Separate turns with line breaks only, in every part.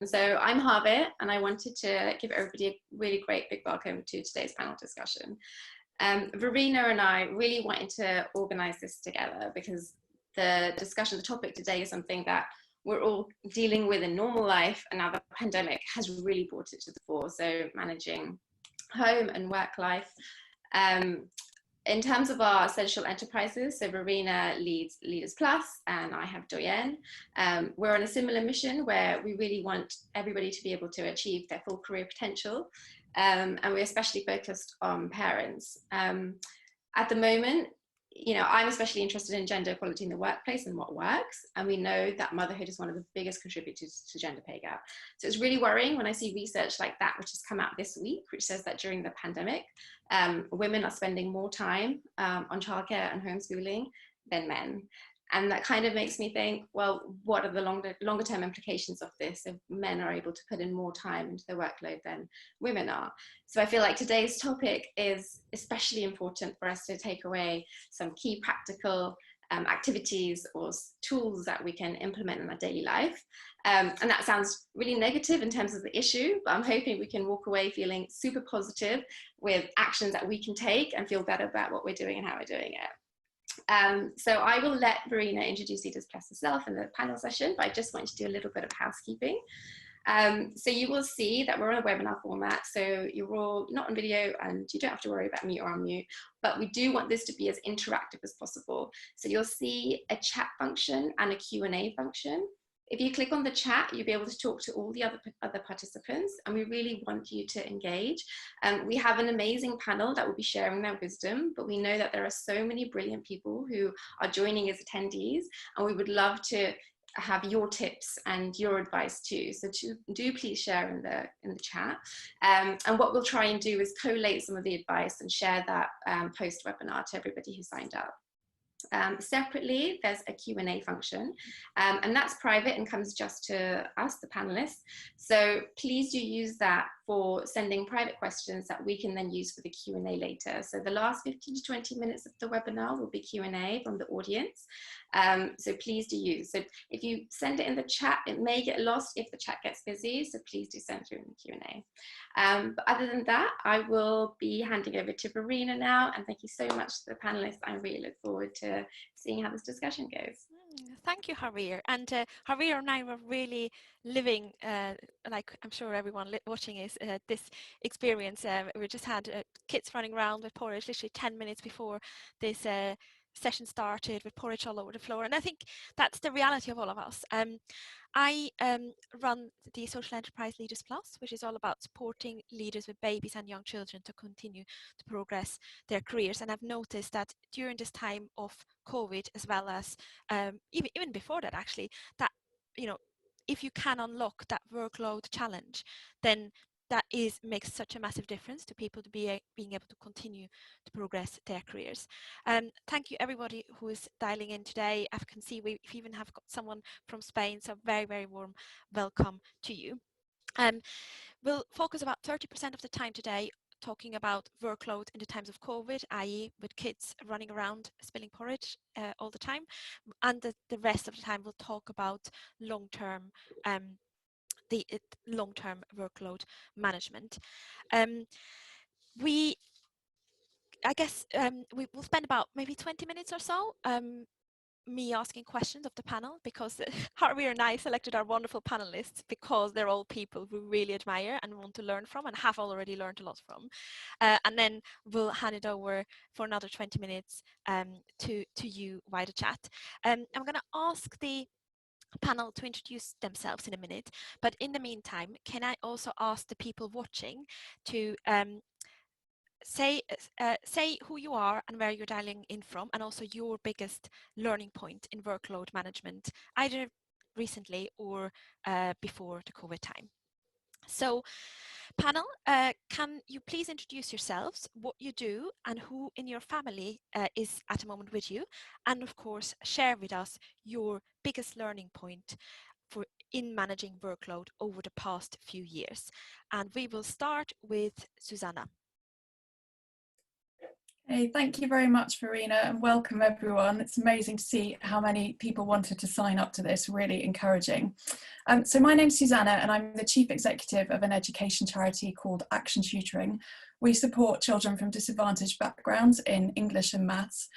So I'm Harvey, and I wanted to give everybody a really great big welcome to today's panel discussion. Verena and I really wanted to organize this together because the discussion, the topic today is something that we're all dealing with in normal life, and now the pandemic has really brought it to the fore. So managing home and work life. In terms of our social enterprises, so Verena leads Leaders Plus and I have Doyenne. We're on a similar mission where we really want everybody to be able to achieve their full career potential. And we're especially focused on parents. At the moment, you know, I'm especially interested in gender equality in the workplace and what works. And we know that motherhood is one of the biggest contributors to gender pay gap. So it's really worrying when I see research like that, which has come out this week, which says that during the pandemic, women are spending more time on childcare and homeschooling than men. And that kind of makes me think, well, what are the longer term implications of this if men are able to put in more time into their workload than women are? So I feel like today's topic is especially important for us to take away some key practical activities or tools that we can implement in our daily life. And that sounds really negative in terms of the issue, but I'm hoping we can walk away feeling super positive with actions that we can take and feel better about what we're doing and how we're doing it. So I will let Verena introduce Leaders Plus herself in the panel session, but I just want to do a little bit of housekeeping. So you will see that we're on a webinar format, so you're all not on video and you don't have to worry about mute or unmute, but we do want this to be as interactive as possible. So you'll see a chat function and a Q&A function. If you click on the chat, you'll be able to talk to all the other participants, and we really want you to engage. We have an amazing panel that will be sharing their wisdom, but we know that there are so many brilliant people who are joining as attendees, and we would love to have your tips and your advice too. So do please share in the chat. And what we'll try and do is collate some of the advice and share that post-webinar to everybody who signed up. Separately, there's a Q&A function, and that's private and comes just to us, the panelists. So please do use that for sending private questions that we can then use for the Q&A later. So the last 15 to 20 minutes of the webinar will be Q&A from the audience. So please do use. So if you send it in the chat, it may get lost if the chat gets busy. So please do send through in the Q&A. But other than that, I will be handing over to Verena now. And thank you so much to the panelists. I really look forward to seeing how this discussion goes.
Thank you, Javier. And Javier and I were really living, like I'm sure everyone watching is, this experience. We just had kids running around with porridge literally 10 minutes before this session started, with porridge all over the floor. And I think that's the reality of all of us. I run the social enterprise Leaders Plus, which is all about supporting leaders with babies and young children to continue to progress their careers. And I've noticed that during this time of COVID, as well as even before that, actually, that, you know, if you can unlock that workload challenge, then that makes such a massive difference to people to being able to continue to progress their careers. Thank you everybody who is dialing in today. I can see we even have got someone from Spain, so very, very warm welcome to you. We'll focus about 30% of the time today talking about workload in the times of COVID, i.e. with kids running around spilling porridge all the time, and the rest of the time we'll talk about long-term long-term workload management. We will spend about maybe 20 minutes or so me asking questions of the panel, because Harvey and I selected our wonderful panelists because they're all people we really admire and want to learn from and have already learned a lot from. And then we'll hand it over for another 20 minutes to you via the chat. I'm going to ask the panel to introduce themselves in a minute, but in the meantime, can I also ask the people watching to say who you are and where you're dialing in from, and also your biggest learning point in workload management, either recently or before the COVID time. So panel, can you please introduce yourselves, what you do, and who in your family is at the moment with you, and of course share with us your biggest learning point in managing workload over the past few years. And we will start with Susanna.
Hey, thank you very much, Verena, and welcome everyone. It's amazing to see how many people wanted to sign up to this, really encouraging. So my name's Susanna and I'm the Chief Executive of an education charity called Action Tutoring. We support children from disadvantaged backgrounds in English and maths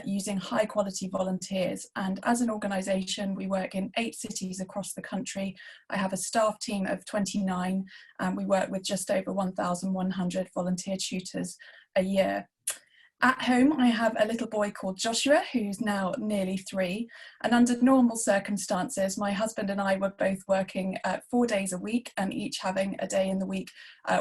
using high quality volunteers. And as an organisation, we work in 8 cities across the country. I have a staff team of 29 and we work with just over 1,100 volunteer tutors a year. At home, I have a little boy called Joshua, who's now nearly 3. And under normal circumstances, my husband and I were both working 4 days a week and each having a day in the week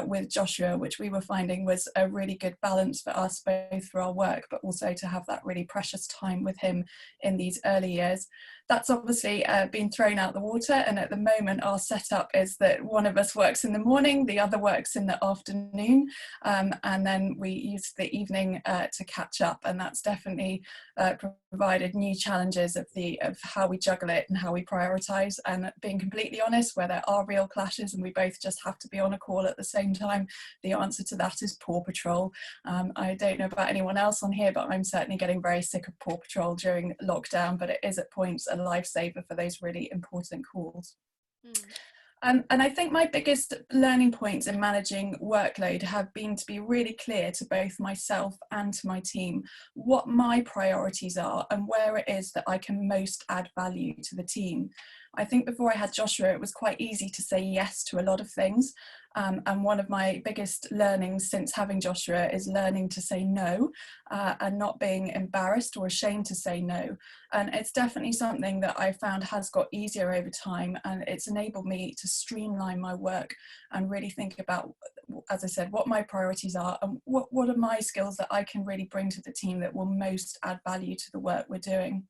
with Joshua, which we were finding was a really good balance for us, both for our work, but also to have that really precious time with him in these early years. That's obviously been thrown out the water. And at the moment, our setup is that one of us works in the morning, the other works in the afternoon, and then we use the evening to catch up. And that's definitely provided new challenges of how we juggle it and how we prioritize. And being completely honest, where there are real clashes and we both just have to be on a call at the same time, the answer to that is Paw Patrol. I don't know about anyone else on here, but I'm certainly getting very sick of Paw Patrol during lockdown, but it is at points a lifesaver for those really important calls. And I think my biggest learning points in managing workload have been to be really clear to both myself and to my team what my priorities are and where it is that I can most add value to the team. I think before I had Joshua, it was quite easy to say yes to a lot of things. And one of my biggest learnings since having Joshua is learning to say no and not being embarrassed or ashamed to say no. And it's definitely something that I found has got easier over time, and it's enabled me to streamline my work and really think about, as I said, what my priorities are and what are my skills that I can really bring to the team that will most add value to the work we're doing.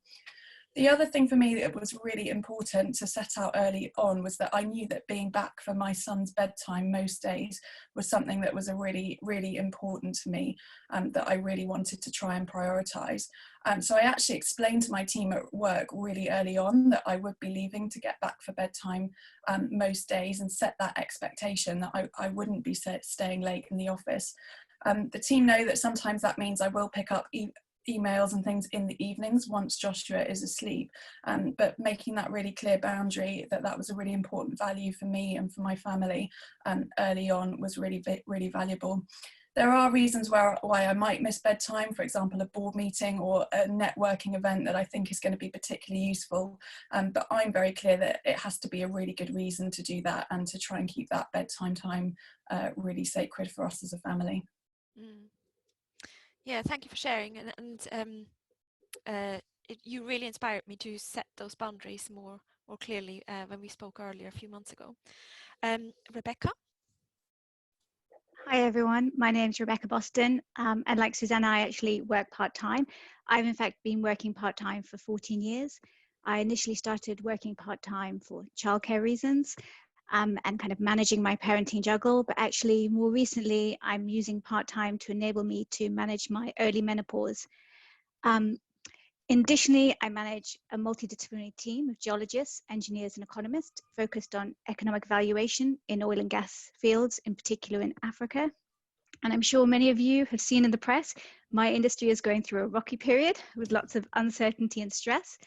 The other thing for me that was really important to set out early on was that I knew that being back for my son's bedtime most days was something that was a really, really important to me, that I really wanted to try and prioritise. So I actually explained to my team at work really early on that I would be leaving to get back for bedtime most days, and set that expectation that I wouldn't be staying late in the office. The team know that sometimes that means I will pick up emails and things in the evenings once Joshua is asleep, but making that really clear boundary that was a really important value for me and for my family early on was really valuable. There are reasons why I might miss bedtime, for example, a board meeting or a networking event that I think is going to be particularly useful, but I'm very clear that it has to be a really good reason to do that and to try and keep that bedtime time really sacred for us as a family.
Yeah, thank you for sharing, you really inspired me to set those boundaries more clearly when we spoke earlier a few months ago. Rebecca?
Hi everyone, my name is Rebecca Boston, and like Susanna, I actually work part-time. I've in fact been working part-time for 14 years. I initially started working part-time for childcare reasons and kind of managing my parenting juggle, but actually more recently I'm using part-time to enable me to manage my early menopause. Additionally, I manage a multidisciplinary team of geologists, engineers and economists focused on economic valuation in oil and gas fields, in particular in Africa. And I'm sure many of you have seen in the press, my industry is going through a rocky period with lots of uncertainty and stress,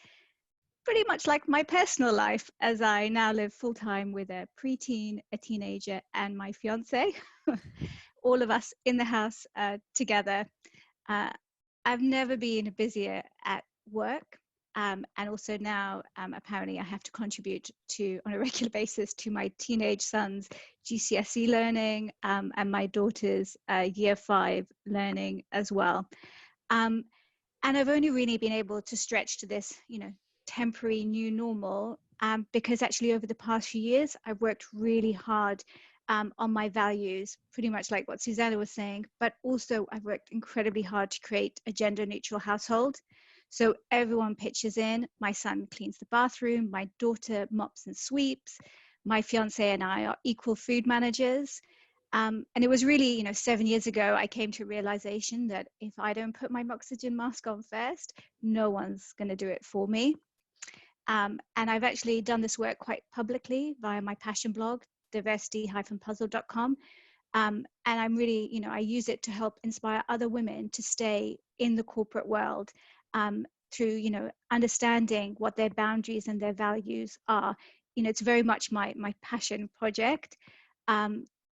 pretty much like my personal life, as I now live full-time with a preteen, a teenager and my fiance, all of us in the house together. I've never been busier at work, and also now apparently I have to contribute to on a regular basis to my teenage son's GCSE learning and my daughter's year 5 learning as well, and I've only really been able to stretch to this temporary new normal because actually over the past few years I've worked really hard on my values, pretty much like what Susanna was saying, but also I've worked incredibly hard to create a gender neutral household. So everyone pitches in. My son cleans the bathroom, my daughter mops and sweeps, my fiance and I are equal food managers. And it was really, 7 years ago, I came to a realization that if I don't put my oxygen mask on first, no one's going to do it for me. And I've actually done this work quite publicly via my passion blog, diversity-puzzle.com. And I'm really, I use it to help inspire other women to stay in the corporate world, through, understanding what their boundaries and their values are. It's very much my passion project.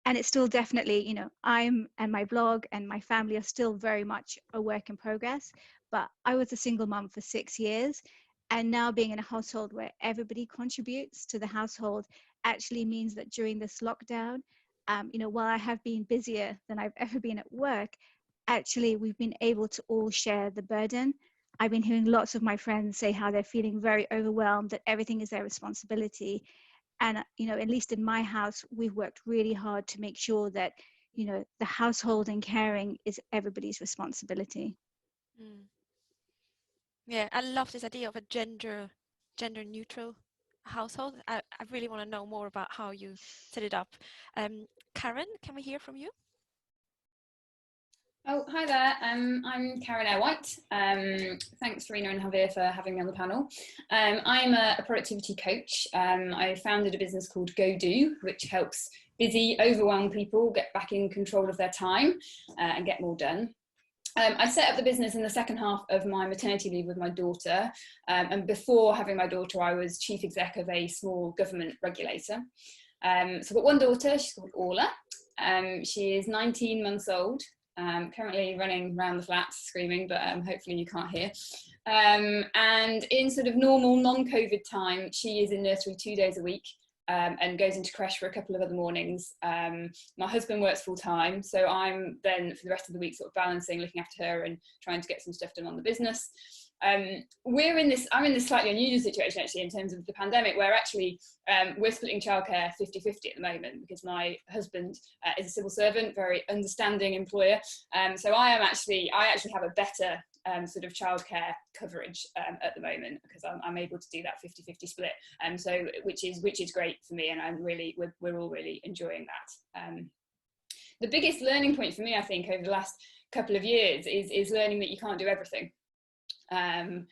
And it's still definitely, and my blog and my family are still very much a work in progress. But I was a single mum for 6 years. And now being in a household where everybody contributes to the household actually means that during this lockdown, while I have been busier than I've ever been at work, actually we've been able to all share the burden. I've been hearing lots of my friends say how they're feeling very overwhelmed, that everything is their responsibility. And, at least in my house, we've worked really hard to make sure that, the household and caring is everybody's responsibility.
Mm. Yeah, I love this idea of a gender neutral household. I really want to know more about how you set it up. Karen, can we hear from you?
Oh, hi there. I'm Karen Airwhite. Thanks, Serena and Javier, for having me on the panel. I'm a productivity coach. I founded a business called Go Do, which helps busy, overwhelmed people get back in control of their time and get more done. I set up the business in the second half of my maternity leave with my daughter. And before having my daughter, I was chief exec of a small government regulator. So I've got one daughter, she's called Orla. She is 19 months old. Currently running around the flats screaming, but hopefully you can't hear. And in sort of normal non-COVID time, she is in nursery 2 days a week and goes into creche for a couple of other mornings. My husband works full time, so I'm then for the rest of the week sort of balancing, looking after her and trying to get some stuff done on the business. I'm in this slightly unusual situation actually in terms of the pandemic, where actually we're splitting childcare 50-50 at the moment, because my husband is a civil servant, very understanding employer. So I actually have a better sort of childcare coverage at the moment, because I'm able to do that 50-50 split. So which is great for me, and we're all really enjoying that. The biggest learning point for me, I think, over the last couple of years is learning that you can't do everything. I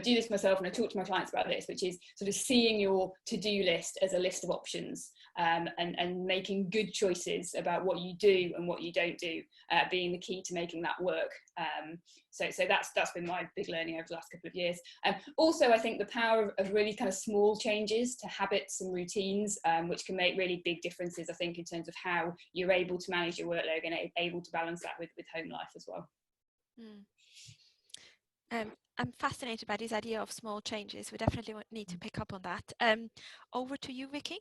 do this myself, and I talk to my clients about this, which is sort of seeing your to-do list as a list of options, and making good choices about what you do and what you don't do, being the key to making that work. So that's been my big learning over the last couple of years. Also, I think the power of really kind of small changes to habits and routines, which can make really big differences, I think, in terms of how you're able to manage your workload and able to balance that with home life as well.
I'm fascinated by this idea of small changes. We definitely need to pick up on that. Over to you, Vicki.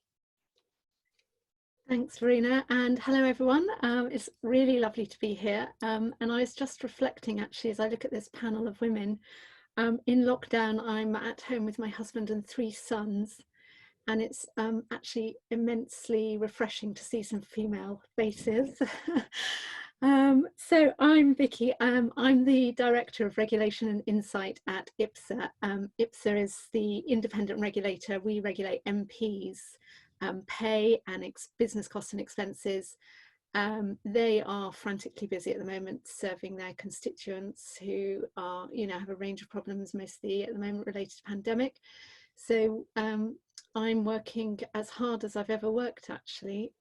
Thanks, Verena, and hello everyone. It's really lovely to be here. And I was just reflecting, actually, as I look at this panel of women. In lockdown, I'm at home with my husband and 3 sons, and it's actually immensely refreshing to see some female faces. So I'm Vicki. I'm the Director of Regulation and Insight at IPSA. IPSA is the independent regulator. We regulate MPs' pay and business costs and expenses. They are frantically busy at the moment serving their constituents who are, have a range of problems, mostly at the moment related to pandemic. So I'm working as hard as I've ever worked, actually.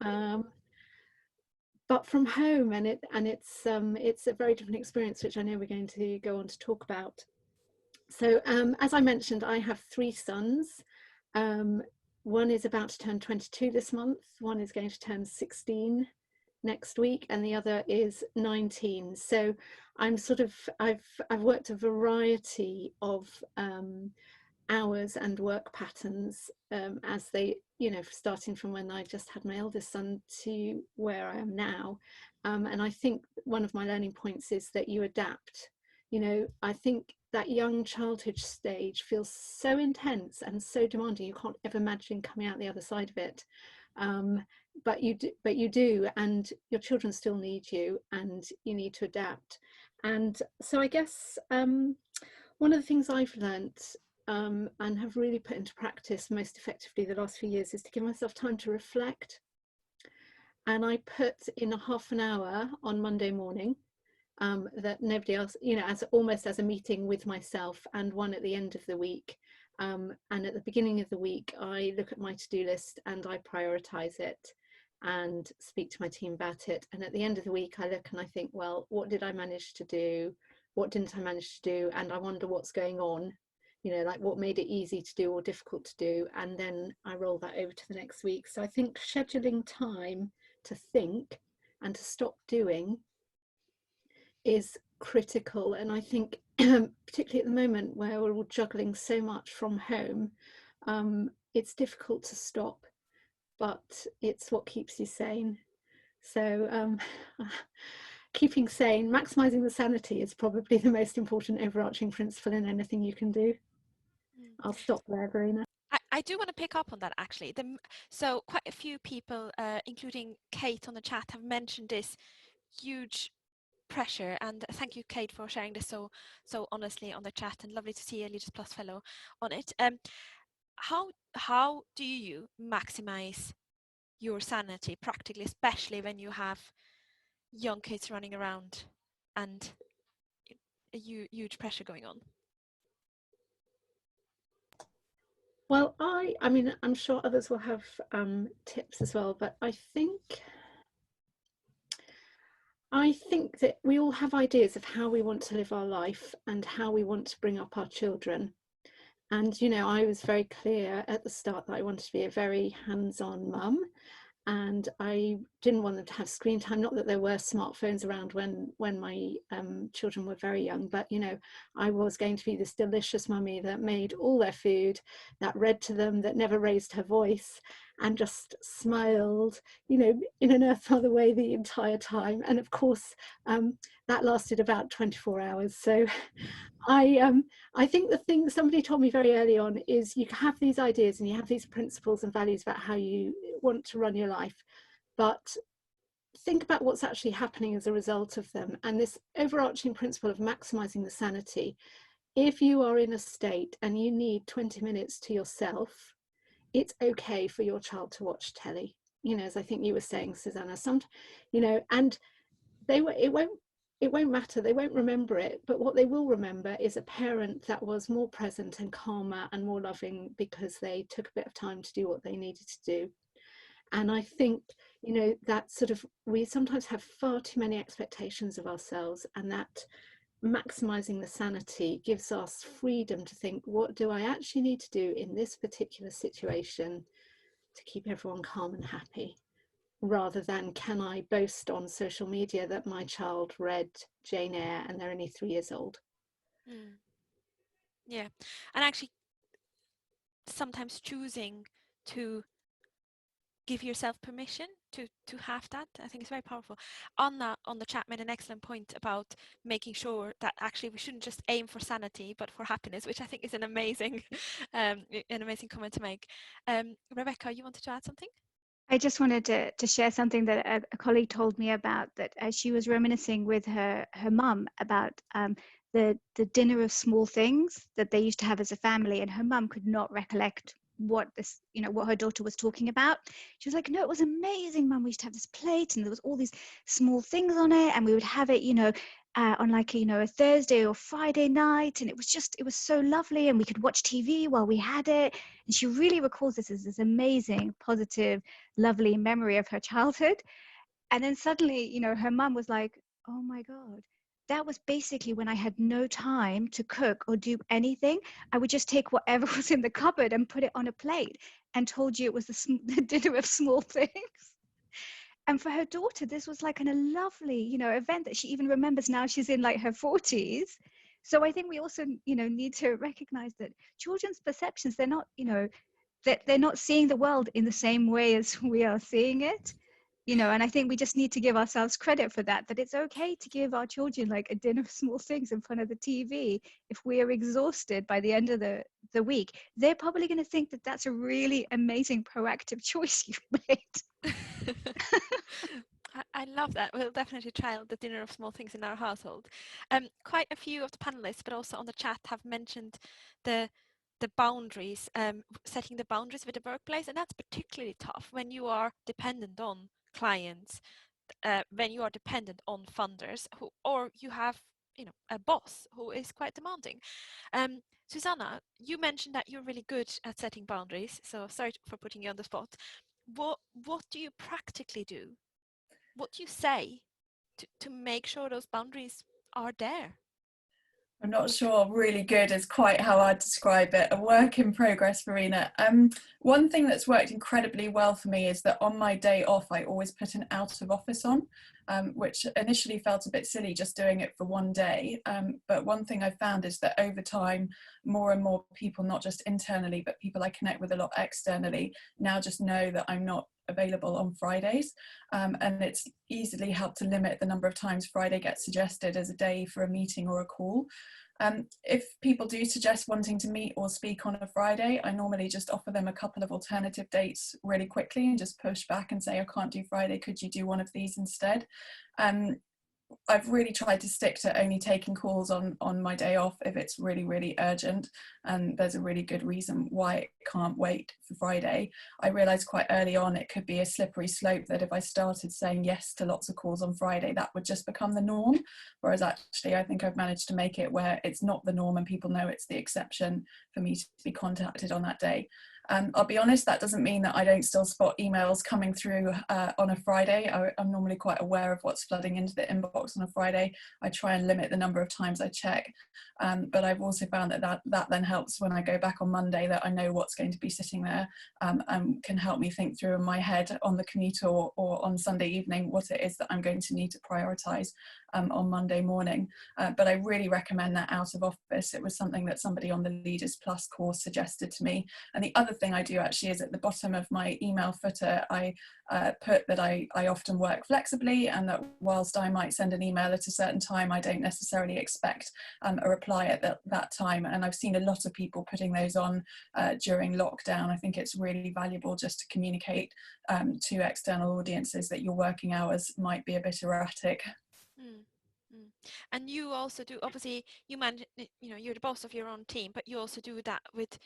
But from home, and it's a very different experience, which I know we're going to go on to talk about. So as I mentioned, I have 3 sons. One is about to turn 22 this month, one is going to turn 16 next week, and the other is 19. So I'm I've worked a variety of hours and work patterns as they, starting from when I just had my eldest son to where I am now. And I think one of my learning points is that you adapt. I think that young childhood stage feels so intense and so demanding, you can't ever imagine coming out the other side of it. But you do, and your children still need you, and you need to adapt. And so I guess one of the things I've learnt and have really put into practice most effectively the last few years is to give myself time to reflect. And I put in a half an hour on Monday morning that nobody else, almost as a meeting with myself, and one at the end of the week, And at the beginning of the week, I look at my to-do list and I prioritize it and speak to my team about it. And at the end of the week, I look and I think, well, what did I manage to do? What didn't I manage to do? And I wonder what's going on, you know, like what made it easy to do or difficult to do. And then I roll that over to the next week. So I think scheduling time to think and to stop doing is critical. And I think particularly at the moment where we're all juggling so much from home, it's difficult to stop, but it's what keeps you sane. So keeping sane, maximizing the sanity is probably the most important overarching principle in anything you can do. I'll stop there, Verena.
I do want to pick up on that actually. So quite a few people, including Kate on the chat, have mentioned this huge pressure, and thank you, Kate, for sharing this so honestly on the chat, and lovely to see a Leaders Plus fellow on it. How do you maximize your sanity practically, especially when you have young kids running around and a huge pressure going on?
Well, I mean, I'm sure others will have tips as well, but I think that we all have ideas of how we want to live our life and how we want to bring up our children. And, you know, I was very clear at the start that I wanted to be a very hands-on mum, and I didn't want them to have screen time. Not that there were smartphones around when my children were very young, but, you know, I was going to be this delicious mummy that made all their food, that read to them, that never raised her voice, and just smiled, you know, in an Earth Mother way the entire time. And of course, that lasted about 24 hours. So I think the thing somebody told me very early on is you have these ideas and you have these principles and values about how you want to run your life, but think about what's actually happening as a result of them. And this overarching principle of maximizing the sanity, if you are in a state and you need 20 minutes to yourself, it's okay for your child to watch telly, you know, as I think you were saying, Susanna, you know, and it won't matter, they won't remember it, but what they will remember is a parent that was more present and calmer and more loving because they took a bit of time to do what they needed to do. And I think, you know, that sort of, we sometimes have far too many expectations of ourselves, and that maximizing the sanity gives us freedom to think, what do I actually need to do in this particular situation to keep everyone calm and happy, rather than can I boast on social media that my child read Jane Eyre and they're only 3 years old.
Yeah, and actually sometimes choosing to give yourself permission to have that, I think is very powerful. Anna on the chat made an excellent point about making sure that actually we shouldn't just aim for sanity but for happiness, which I think is an amazing comment to make. Rebecca, you wanted to add something?
I just wanted to share something that a colleague told me about, that as she was reminiscing with her mum about the dinner of small things that they used to have as a family, and her mum could not recollect what her daughter was talking about. She was like, no, it was amazing, Mum. We used to have this plate and there was all these small things on it, and we would have it, on like, a Thursday or Friday night, and it was so lovely, and we could watch TV while we had it. And she really recalls this as this amazing, positive, lovely memory of her childhood. And then suddenly, her mum was like, oh my God, that was basically when I had no time to cook or do anything. I would just take whatever was in the cupboard and put it on a plate, and told you it was the dinner of small things. And for her daughter, this was like a lovely, event that she even remembers now. She's in like her 40s. So I think we also, need to recognize that children's perceptions, they're not, they're not seeing the world in the same way as we are seeing it. And I think we just need to give ourselves credit for that it's okay to give our children like a dinner of small things in front of the TV. If we are exhausted by the end of the week, they're probably going to think that that's a really amazing proactive choice you've made.
I love that. We'll definitely try out the dinner of small things in our household. Quite a few of the panelists, but also on the chat, have mentioned the boundaries, setting the boundaries with the workplace, and that's particularly tough when you are dependent on clients, when you are dependent on funders, or you have a boss who is quite demanding. Susanna, you mentioned that you're really good at setting boundaries, so sorry for putting you on the spot. What do you practically do? What do you say to make sure those boundaries are there?
I'm not sure really good is quite how I'd describe it. A work in progress, Verena. One thing that's worked incredibly well for me is that on my day off, I always put an out of office on, which initially felt a bit silly just doing it for one day. But one thing I found is that over time, more and more people, not just internally, but people I connect with a lot externally, now just know that I'm not available on Fridays, and it's easily helped to limit the number of times Friday gets suggested as a day for a meeting or a call. If people do suggest wanting to meet or speak on a Friday, I normally just offer them a couple of alternative dates really quickly and just push back and say, I can't do Friday, could you do one of these instead? I've really tried to stick to only taking calls on my day off if it's really, really urgent and there's a really good reason why it can't wait for Friday. I realised quite early on it could be a slippery slope that if I started saying yes to lots of calls on Friday, that would just become the norm. Whereas actually I think I've managed to make it where it's not the norm and people know it's the exception for me to be contacted on that day. I'll be honest, that doesn't mean that I don't still spot emails coming through on a Friday. I'm normally quite aware of what's flooding into the inbox on a Friday. I try and limit the number of times I check. But I've also found that then helps when I go back on Monday, that I know what's going to be sitting there and can help me think through in my head on the commute or on Sunday evening what it is that I'm going to need to prioritise on Monday morning. But I really recommend that out of office. It was something that somebody on the Leaders Plus course suggested to me. And the other thing I do actually is at the bottom of my email footer, I put that I often work flexibly, and that whilst I might send an email at a certain time, I don't necessarily expect a reply at that time. And I've seen a lot of people putting those on during lockdown. I think it's really valuable just to communicate to external audiences that your working hours might be a bit erratic.
And you also do, obviously you manage, you're the boss of your own team, but you also do that with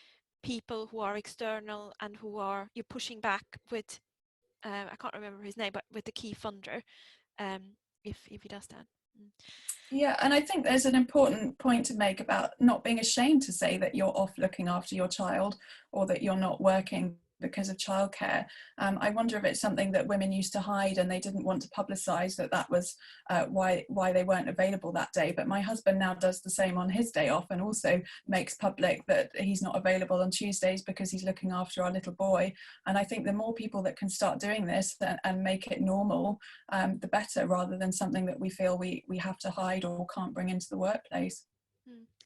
people who are external and you're pushing back with, I can't remember his name, but with the key funder, if he does that.
Yeah, and I think there's an important point to make about not being ashamed to say that you're off looking after your child or that you're not working because of childcare. I wonder if it's something that women used to hide and they didn't want to publicise that was why they weren't available that day. But my husband now does the same on his day off and also makes public that he's not available on Tuesdays because he's looking after our little boy. And I think the more people that can start doing this and make it normal, the better, rather than something that we feel we have to hide or can't bring into the workplace.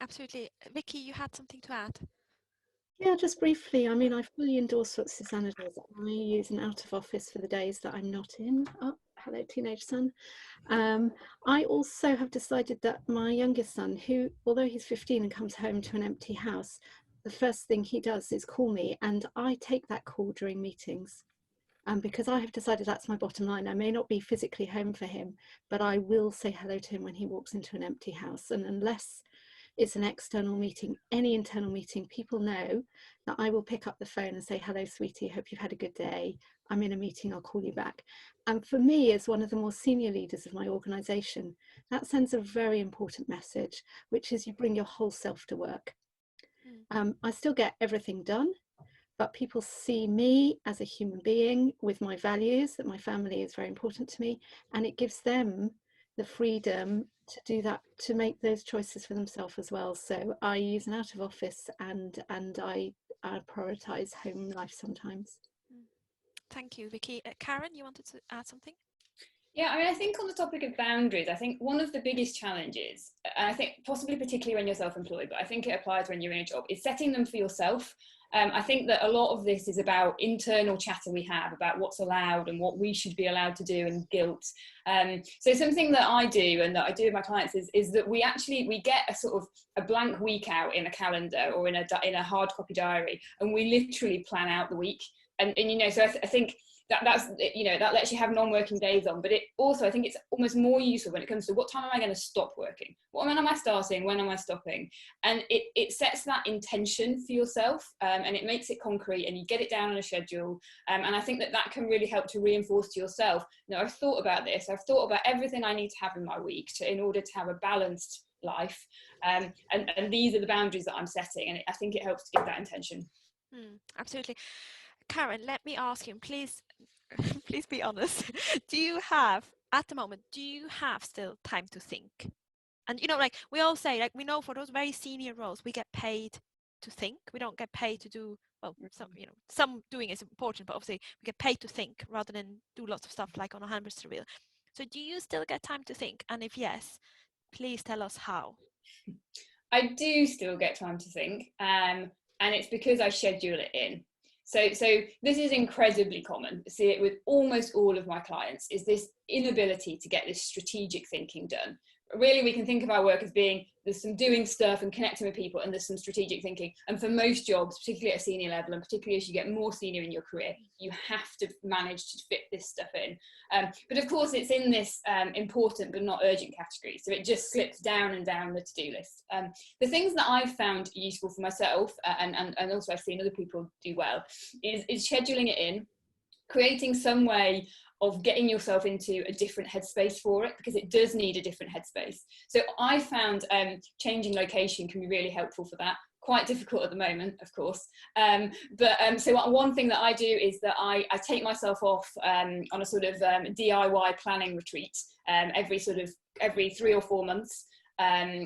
Absolutely. Vicki, you had something to add?
Yeah, just briefly. I mean, I fully endorse what Susanna does. I use an out of office for the days that I'm not in. Oh, hello, teenage son. I also have decided that my youngest son, who, although he's 15 and comes home to an empty house, the first thing he does is call me, and I take that call during meetings. Because I have decided that's my bottom line. I may not be physically home for him, but I will say hello to him when he walks into an empty house. And unless it's an external meeting, any internal meeting, people know that I will pick up the phone and say, hello, sweetie, hope you've had a good day. I'm in a meeting, I'll call you back. And for me, as one of the more senior leaders of my organisation, that sends a very important message, which is you bring your whole self to work. I still get everything done, but people see me as a human being with my values, that my family is very important to me, and it gives them the freedom to do that, to make those choices for themselves as well. So I use an out of office and I prioritise home life sometimes.
Thank you, Vicki. Karen, you wanted to add something?
Yeah, I mean, I think on the topic of boundaries, I think one of the biggest challenges, and I think possibly particularly when you're self-employed, but I think it applies when you're in a job, is setting them for yourself. I think that a lot of this is about internal chatter we have about what's allowed and what we should be allowed to do, and guilt. So something that I do and that I do with my clients is that we get a sort of a blank week out in a calendar or in a hard copy diary, and we literally plan out the week. And so I think that's, that lets you have non-working days on, but it also, I think it's almost more useful when it comes to what time am I going to stop working? When am I starting? When am I stopping? And it sets that intention for yourself, and it makes it concrete, and you get it down on a schedule. And I think that can really help to reinforce to yourself, I've thought about this. I've thought about everything I need to have in my week in order to have a balanced life. And these are the boundaries that I'm setting, and I think it helps to give that intention.
Absolutely. Karen, let me ask you, please please be honest. Do you have, at the moment, do you have still time to think? And like we all say, like we know for those very senior roles, we get paid to think. We don't get paid to do, well, some doing is important, but obviously we get paid to think rather than do lots of stuff like on a hamster wheel. So do you still get time to think? And if yes, please tell us how.
I do still get time to think, and it's because I schedule it in. So this is incredibly common. I see it with almost all of my clients, is this inability to get this strategic thinking done. Really, we can think of our work as being, there's some doing stuff and connecting with people, and there's some strategic thinking. And for most jobs, particularly at a senior level, and particularly as you get more senior in your career, you have to manage to fit this stuff in. But of course, it's in this important but not urgent category. So it just slips down and down the to-do list. The things that I've found useful for myself, and also I've seen other people do well, is scheduling it in, creating some way of getting yourself into a different headspace for it, because it does need a different headspace. So I found changing location can be really helpful for that. Quite difficult at the moment, of course. So one thing that I do is that I take myself off on a sort of DIY planning retreat every 3 or 4 months.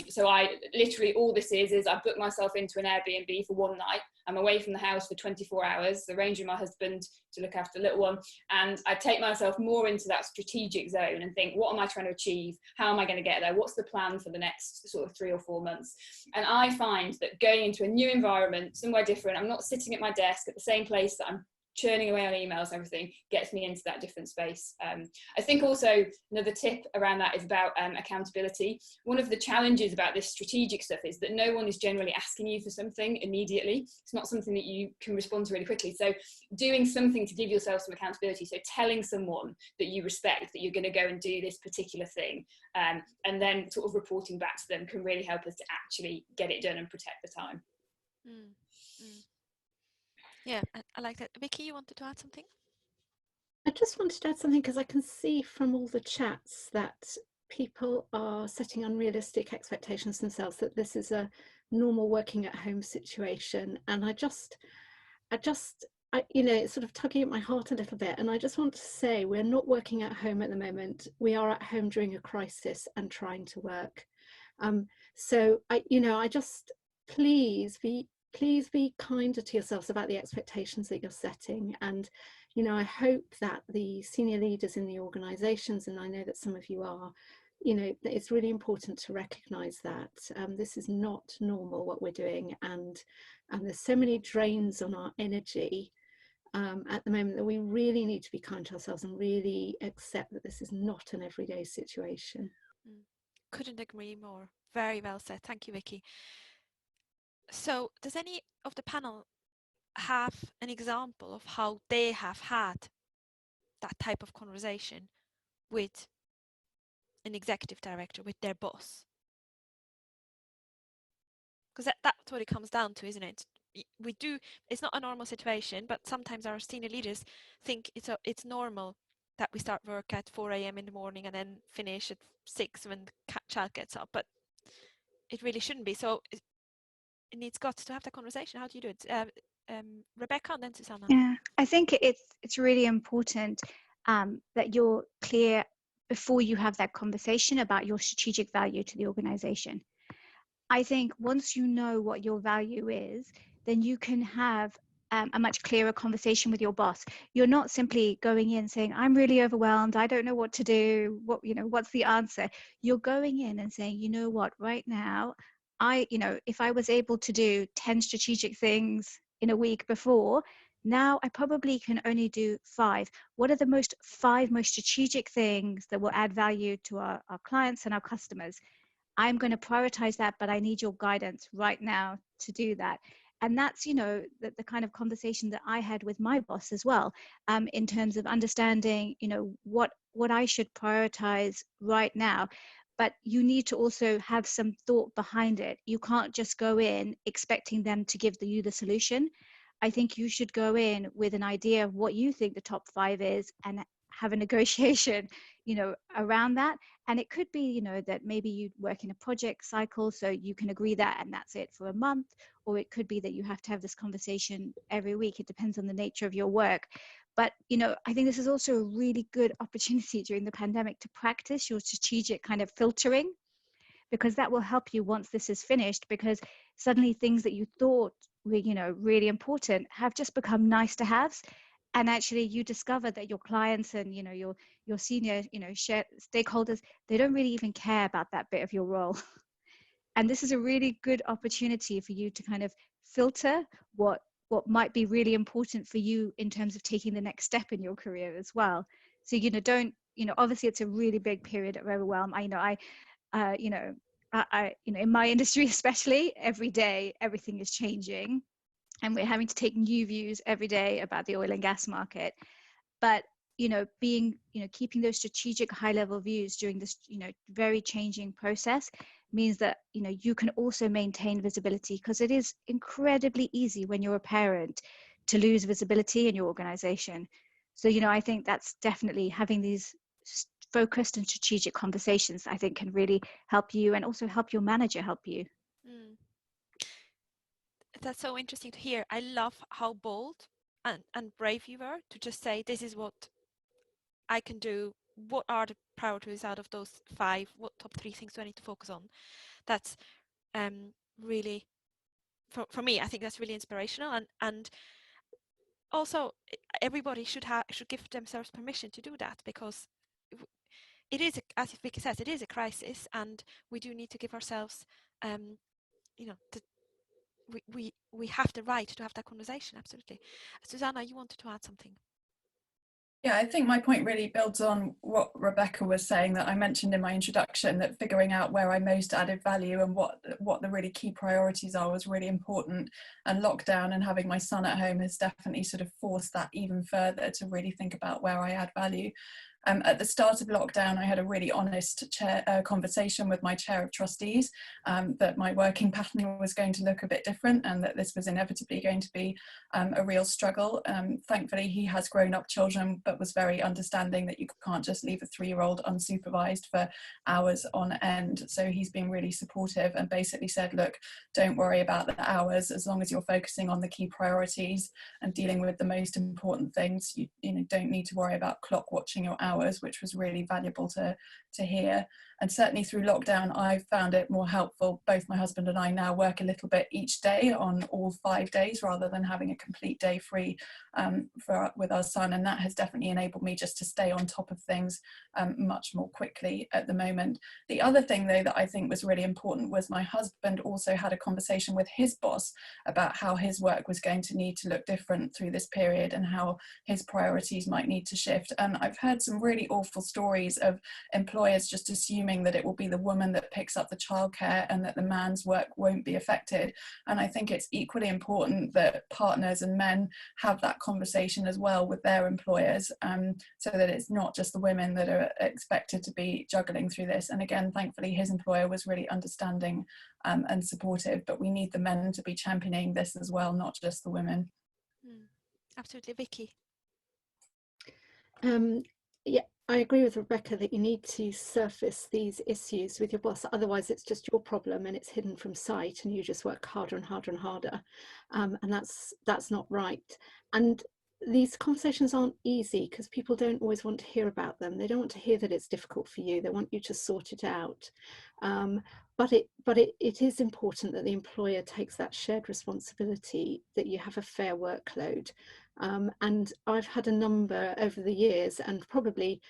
So I literally, all this is I book myself into an Airbnb for one night. I'm away from the house for 24 hours, arranging my husband to look after the little one. And I take myself more into that strategic zone and think, what am I trying to achieve? How am I going to get there? What's the plan for the next sort of 3 or 4 months? And I find that going into a new environment, somewhere different, I'm not sitting at my desk at the same place that I'm churning away on emails and everything, gets me into that different space. I think also another tip around that is about accountability. One of the challenges about this strategic stuff is that no one is generally asking you for something immediately. It's not something that you can respond to really quickly. So doing something to give yourself some accountability, so telling someone that you respect that you're going to go and do this particular thing, and then sort of reporting back to them, can really help us to actually get it done and protect the time.
Yeah, I like that. Vicki, you wanted to add something?
I just wanted to add something because I can see from all the chats that people are setting unrealistic expectations themselves, that this is a normal working at home situation. And I it's sort of tugging at my heart a little bit. And I just want to say, we're not working at home at the moment. We are at home during a crisis and trying to work. So I just, please be kinder to yourselves about the expectations that you're setting. And, I hope that the senior leaders in the organizations, and I know that some of you are, it's really important to recognize that this is not normal what we're doing. And there's so many drains on our energy at the moment that we really need to be kind to ourselves and really accept that this is not an everyday situation.
Couldn't agree more. Very well said. Thank you, Vicki. So does any of the panel have an example of how they have had that type of conversation with an executive director, with their boss? Because that's what it comes down to, isn't it? It's not a normal situation, but sometimes our senior leaders think it's normal that we start work at 4 a.m. in the morning and then finish at 6 when the child gets up, but it really shouldn't be. So it needs guts to have that conversation. How do you do it? Rebecca and then Susanna.
Yeah, I think it's really important that you're clear before you have that conversation about your strategic value to the organization. I think once you know what your value is, then you can have a much clearer conversation with your boss. You're not simply going in saying, I'm really overwhelmed, I don't know what to do, what's the answer? You're going in and saying, you know what, right now, if I was able to do 10 strategic things in a week before, now I probably can only do 5. What are the 5 most strategic things that will add value to our clients and our customers? I'm going to prioritize that, but I need your guidance right now to do that. And that's, the kind of conversation that I had with my boss as well, in terms of understanding, what I should prioritize right now. But you need to also have some thought behind it. You can't just go in expecting them to give you the solution. I think you should go in with an idea of what you think the top 5 is and have a negotiation, you know, around that. And it could be, you know, that maybe you work in a project cycle, so you can agree that and that's it for a month, or it could be that you have to have this conversation every week. It depends on the nature of your work. But, you know, I think this is also a really good opportunity during the pandemic to practice your strategic kind of filtering, because that will help you once this is finished, because suddenly things that you thought were, you know, really important have just become nice to haves. And actually you discover that your clients and, you know, your senior, you know, stakeholders, they don't really even care about that bit of your role. And this is a really good opportunity for you to kind of filter what might be really important for you in terms of taking the next step in your career as well. So, you know, don't, you know, obviously it's a really big period of overwhelm. I you know, in my industry especially, every day everything is changing, and we're having to take new views every day about the oil and gas market. But, you know, keeping those strategic high level views during this, you know, very changing process means that, you know, you can also maintain visibility, because it is incredibly easy when you're a parent to lose visibility in your organization. So, you know, I think that's definitely having these focused and strategic conversations, I think, can really help you, and also help your manager help you.
That's so interesting to hear. I love how bold and brave you were to just say, this is what I can do. What are the priorities out of those 5? What top 3 things do I need to focus on? That's really, for me, I think that's really inspirational. And also everybody should give themselves permission to do that, because it is, as Vicki says, it is a crisis, and we do need to give ourselves, you know, we have the right to have that conversation. Absolutely. Susanna, you wanted to add something?
Yeah, I think my point really builds on what Rebecca was saying, that I mentioned in my introduction, that figuring out where I most added value and what the really key priorities are was really important. And lockdown and having my son at home has definitely sort of forced that even further, to really think about where I add value. At the start of lockdown, I had a really honest conversation with my chair of trustees, that my working pattern was going to look a bit different, and that this was inevitably going to be a real struggle. Thankfully, he has grown-up children, but was very understanding that you can't just leave a 3-year-old unsupervised for hours on end. So he's been really supportive and basically said, look, don't worry about the hours, as long as you're focusing on the key priorities and dealing with the most important things, you know, don't need to worry about clock watching your hours, which was really valuable to hear. And certainly through lockdown, I found it more helpful. Both my husband and I now work a little bit each day on all 5 days, rather than having a complete day free with our son. And that has definitely enabled me just to stay on top of things much more quickly at the moment. The other thing, though, that I think was really important was my husband also had a conversation with his boss about how his work was going to need to look different through this period, and how his priorities might need to shift. And I've heard some really awful stories of employers just assuming that it will be the woman that picks up the childcare and that the man's work won't be affected. And I think it's equally important that partners and men have that conversation as well with their employers, so that it's not just the women that are expected to be juggling through this. And again, thankfully, his employer was really understanding and supportive, but we need the men to be championing this as well, not just the women.
Absolutely. Vicki?
Yeah, I agree with Rebecca that you need to surface these issues with your boss, otherwise it's just your problem and it's hidden from sight, and you just work harder and harder and harder, and that's not right. And these conversations aren't easy, because people don't always want to hear about them. They don't want to hear that it's difficult for you. They want you to sort it out. But it is important that the employer takes that shared responsibility, that you have a fair workload. And I've had a number over the years, and probably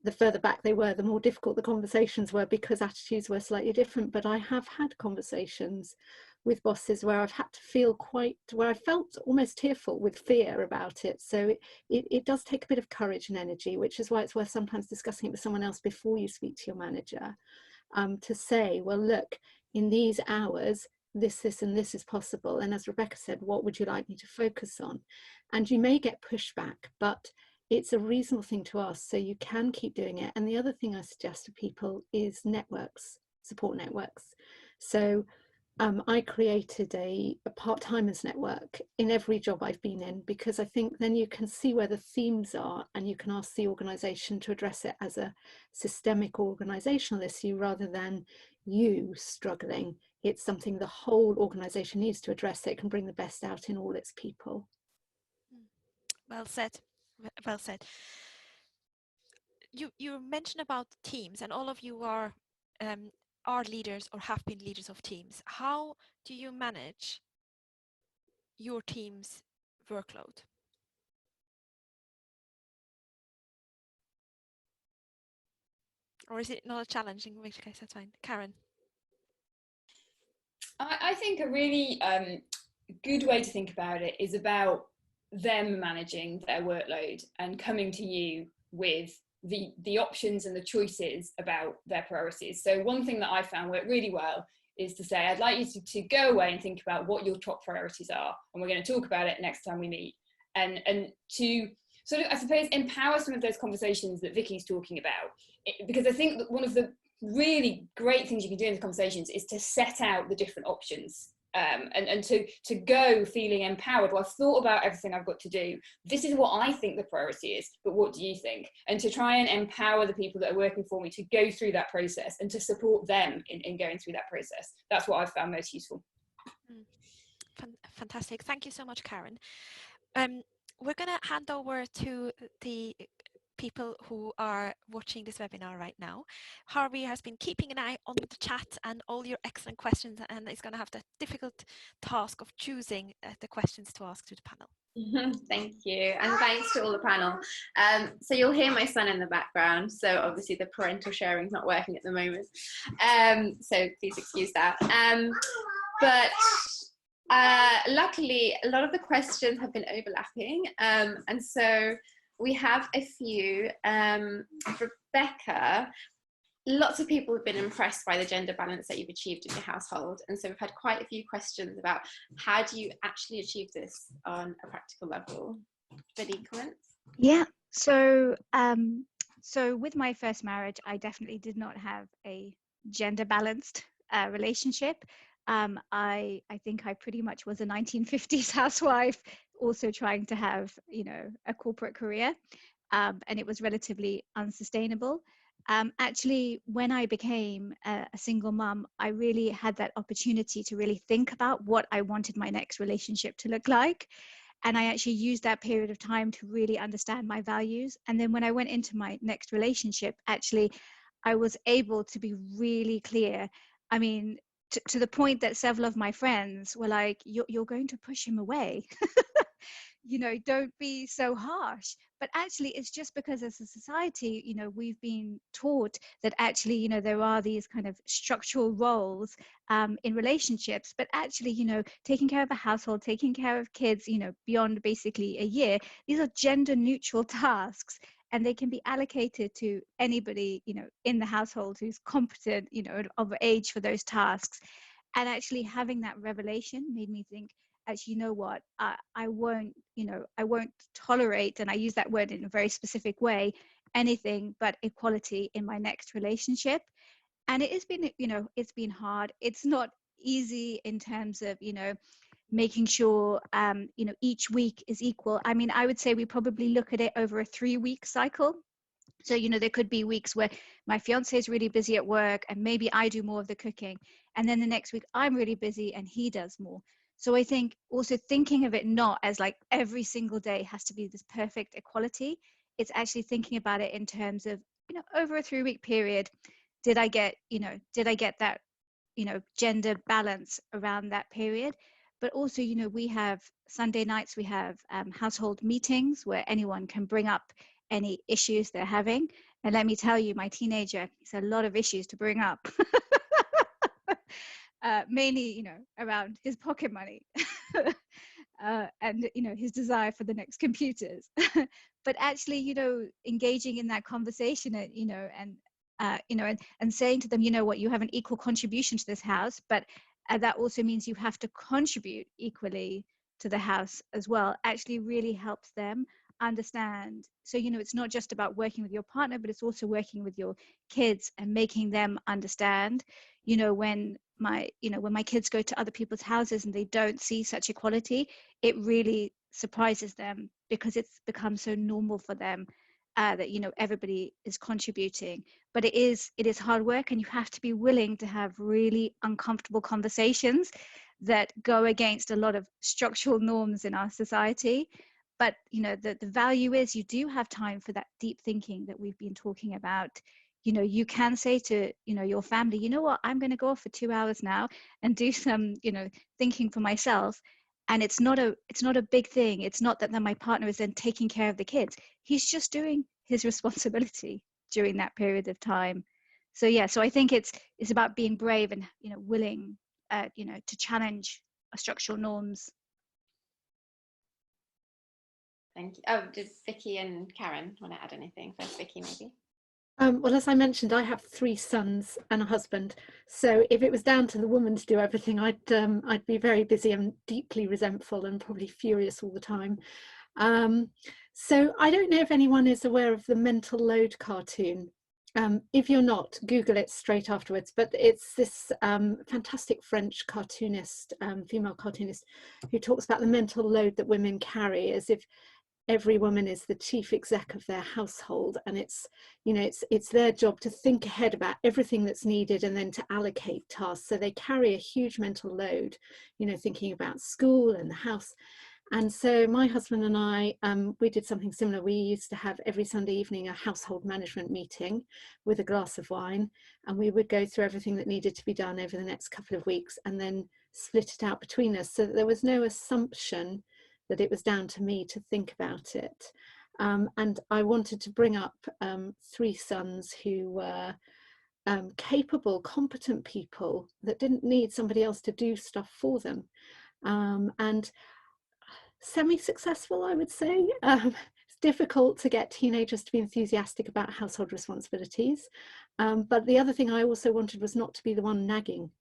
the further back they were, the more difficult the conversations were, because attitudes were slightly different. But I have had conversations with bosses where I've had to where I felt almost tearful with fear about it. So it does take a bit of courage and energy, which is why it's worth sometimes discussing it with someone else before you speak to your manager, to say, well, look, in these hours, this and this is possible. And as Rebecca said, what would you like me to focus on? And you may get pushback, but it's a reasonable thing to ask, so you can keep doing it. And the other thing I suggest to people is networks, support networks. So I created a part-timers network in every job I've been in, because I think then you can see where the themes are and you can ask the organisation to address it as a systemic organisational issue rather than you struggling. It's something the whole organisation needs to address so it can bring the best out in all its people.
Well said. Well said. You mentioned about teams, and all of you are leaders or have been leaders of teams. How do you manage your team's workload? Or is it not a challenging? In which case, that's fine. Karen.
I think a really good way to think about it is about them managing their workload and coming to you with the options and the choices about their priorities. So one thing that I found worked really well is to say, I'd like you to go away and think about what your top priorities are, and we're going to talk about it next time we meet, and to sort of, I suppose, empower some of those conversations that Vicky's talking about, because I think that one of the really great things you can do in the conversations is to set out the different options, and to go feeling empowered. Well, I've thought about everything I've got to do. This is what I think the priority is, but what do you think? And to try and empower the people that are working for me to go through that process and to support them in going through that process. That's what I've found most useful.
Fantastic. Thank you so much, Karen. We're going to hand over to the people who are watching this webinar right now. Harvey has been keeping an eye on the chat and all your excellent questions, and is going to have the difficult task of choosing the questions to ask to the panel.
Thank you, and thanks to all the panel. So you'll hear my son in the background, so obviously the parental sharing is not working at the moment, so please excuse that. But luckily a lot of the questions have been overlapping, and so we have a few. Rebecca, lots of people have been impressed by the gender balance that you've achieved in your household, and so we've had quite a few questions about how do you actually achieve this on a practical level. Any comments?
Yeah, so with my first marriage, I definitely did not have a gender balanced relationship. I think I pretty much was a 1950s housewife, also trying to have, you know, a corporate career, and it was relatively unsustainable. Actually, when I became a single mum, I really had that opportunity to really think about what I wanted my next relationship to look like. And I actually used that period of time to really understand my values. And then when I went into my next relationship, actually, I was able to be really clear. I mean, to the point that several of my friends were like, you're going to push him away. You know, don't be so harsh. But actually, it's just because as a society, you know, we've been taught that actually, you know, there are these kind of structural roles in relationships. But actually, you know, taking care of a household, taking care of kids, you know, beyond basically a year, these are gender neutral tasks. And they can be allocated to anybody, you know, in the household who's competent, you know, of age for those tasks. And actually having that revelation made me think, actually, you know what, I won't tolerate, and I use that word in a very specific way, anything but equality in my next relationship. And it has been, you know, it's been hard. It's not easy in terms of, you know, making sure, you know, each week is equal. I mean, I would say we probably look at it over a 3-week cycle. So, you know, there could be weeks where my fiance is really busy at work and maybe I do more of the cooking. And then the next week I'm really busy and he does more. So I think also thinking of it not as like every single day has to be this perfect equality. It's actually thinking about it in terms of, you know, over a 3-week period, did I get that, you know, gender balance around that period? But also, you know, we have Sunday nights, we have household meetings where anyone can bring up any issues they're having. And let me tell you, my teenager, he's a lot of issues to bring up. Mainly, you know, around his pocket money and, you know, his desire for the next computers. But actually, you know, engaging in that conversation, you know, and, you know, and saying to them, you know what, you have an equal contribution to this house, but that also means you have to contribute equally to the house as well, actually really helps them understand. So, you know, it's not just about working with your partner, but it's also working with your kids and making them understand, you know, when my kids go to other people's houses and they don't see such equality, it really surprises them because it's become so normal for them that, you know, everybody is contributing. But it is hard work, and you have to be willing to have really uncomfortable conversations that go against a lot of structural norms in our society. But, you know, the value is you do have time for that deep thinking that we've been talking about. You know, you can say to, you know, your family, you know what, I'm going to go off for 2 hours now and do some, you know, thinking for myself. And it's not a big thing. It's not that then my partner is then taking care of the kids. He's just doing his responsibility during that period of time. So yeah, so I think it's about being brave and, you know, willing, you know, to challenge structural norms.
Thank you. Oh, did Vicki and Karen want to add anything? First, Vicki, maybe.
Well, as I mentioned, I have 3 sons and a husband. So if it was down to the woman to do everything, I'd be very busy and deeply resentful and probably furious all the time. So I don't know if anyone is aware of the Mental Load cartoon. If you're not, Google it straight afterwards. But it's this fantastic French cartoonist, female cartoonist, who talks about the mental load that women carry, as if every woman is the chief exec of their household, and it's, you know, it's their job to think ahead about everything that's needed and then to allocate tasks. So they carry a huge mental load, you know, thinking about school and the house. And so my husband and I, we did something similar. We used to have every Sunday evening a household management meeting with a glass of wine, and we would go through everything that needed to be done over the next couple of weeks and then split it out between us, so that there was no assumption that it was down to me to think about it. And I wanted to bring up 3 sons who were capable, competent people that didn't need somebody else to do stuff for them. And semi-successful, I would say. It's difficult to get teenagers to be enthusiastic about household responsibilities. But the other thing I also wanted was not to be the one nagging.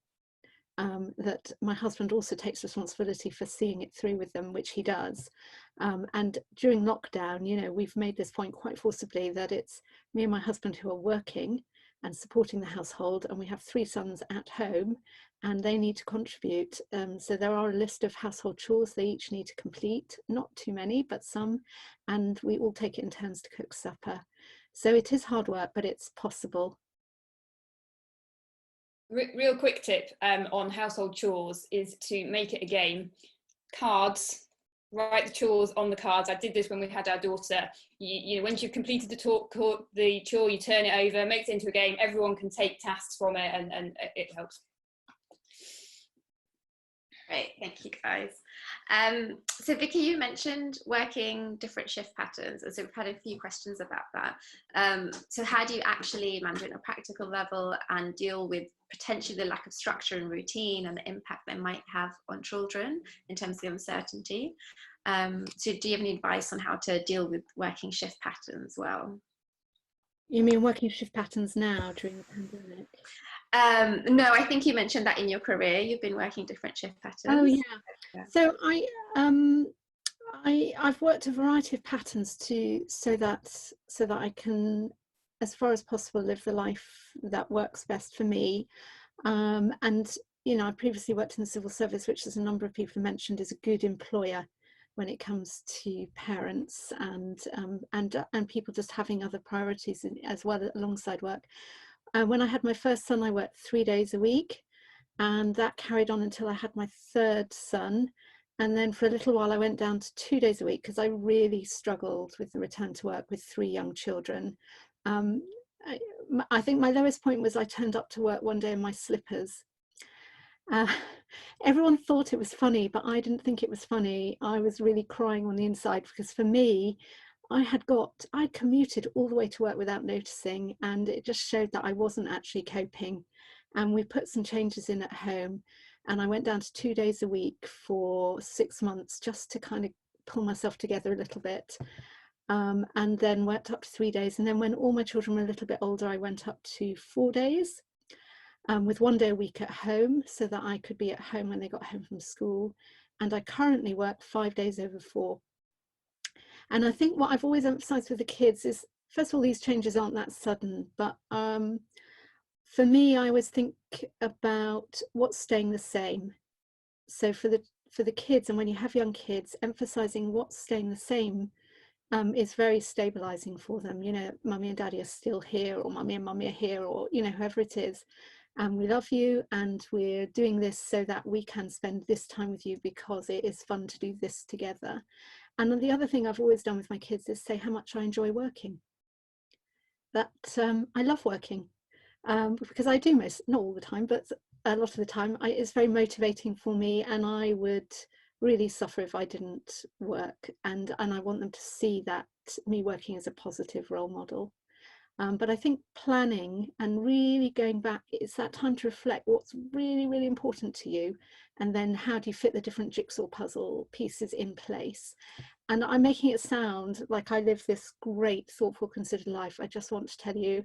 That my husband also takes responsibility for seeing it through with them, which he does. And during lockdown, you know, we've made this point quite forcibly that it's me and my husband who are working and supporting the household, and we have 3 sons at home and they need to contribute. So there are a list of household chores they each need to complete, not too many, but some, and we all take it in turns to cook supper. So it is hard work, but it's possible.
Real quick tip on household chores is to make it a game. Cards, write the chores on the cards. I did this when we had our daughter. You know, once you've completed the chore, you turn it over, makes it into a game. Everyone can take tasks from it, and it helps.
Great, thank you guys. So Vicki, you mentioned working different shift patterns, and so we've had a few questions about that. So how do you actually manage it on a practical level and deal with potentially the lack of structure and routine and the impact they might have on children in terms of the uncertainty? So do you have any advice on how to deal with working shift patterns well?
You mean working shift patterns now during the pandemic?
No, I think you mentioned that in your career you've been working different shift patterns.
Oh yeah. So I've worked a variety of patterns so that I can, as far as possible, live the life that works best for me. And you know, I previously worked in the civil service, which, as a number of people have mentioned, is a good employer when it comes to parents and people just having other priorities as well alongside work. When I had my first son, I worked 3 days a week, and that carried on until I had my 3rd son. And then for a little while I went down to 2 days a week because I really struggled with the return to work with 3 young children. I think my lowest point was I turned up to work one day in my slippers. Everyone thought it was funny, but I didn't think it was funny. I was really crying on the inside because for me, I commuted all the way to work without noticing, and it just showed that I wasn't actually coping. And we put some changes in at home, and I went down to 2 days a week for 6 months just to kind of pull myself together a little bit. And then went up to 3 days. And then when all my children were a little bit older, I went up to 4 days, with 1 day a week at home so that I could be at home when they got home from school. And I currently work 5 days over 4. And I think what I've always emphasized with the kids is, first of all, these changes aren't that sudden, but for me, I always think about what's staying the same. So for the kids, and when you have young kids, emphasizing what's staying the same is very stabilizing for them. You know, mummy and daddy are still here, or mummy and mummy are here, or, you know, whoever it is. And we love you, and we're doing this so that we can spend this time with you because it is fun to do this together. And then the other thing I've always done with my kids is say how much I enjoy working. That I love working, because I do not all the time, but a lot of the time it's very motivating for me, and I would really suffer if I didn't work, and I want them to see that me working is a positive role model. But I think planning and really going back, it's that time to reflect what's really, really important to you, and then how do you fit the different jigsaw puzzle pieces in place. And I'm making it sound like I live this great, thoughtful, considered life. I just want to tell you,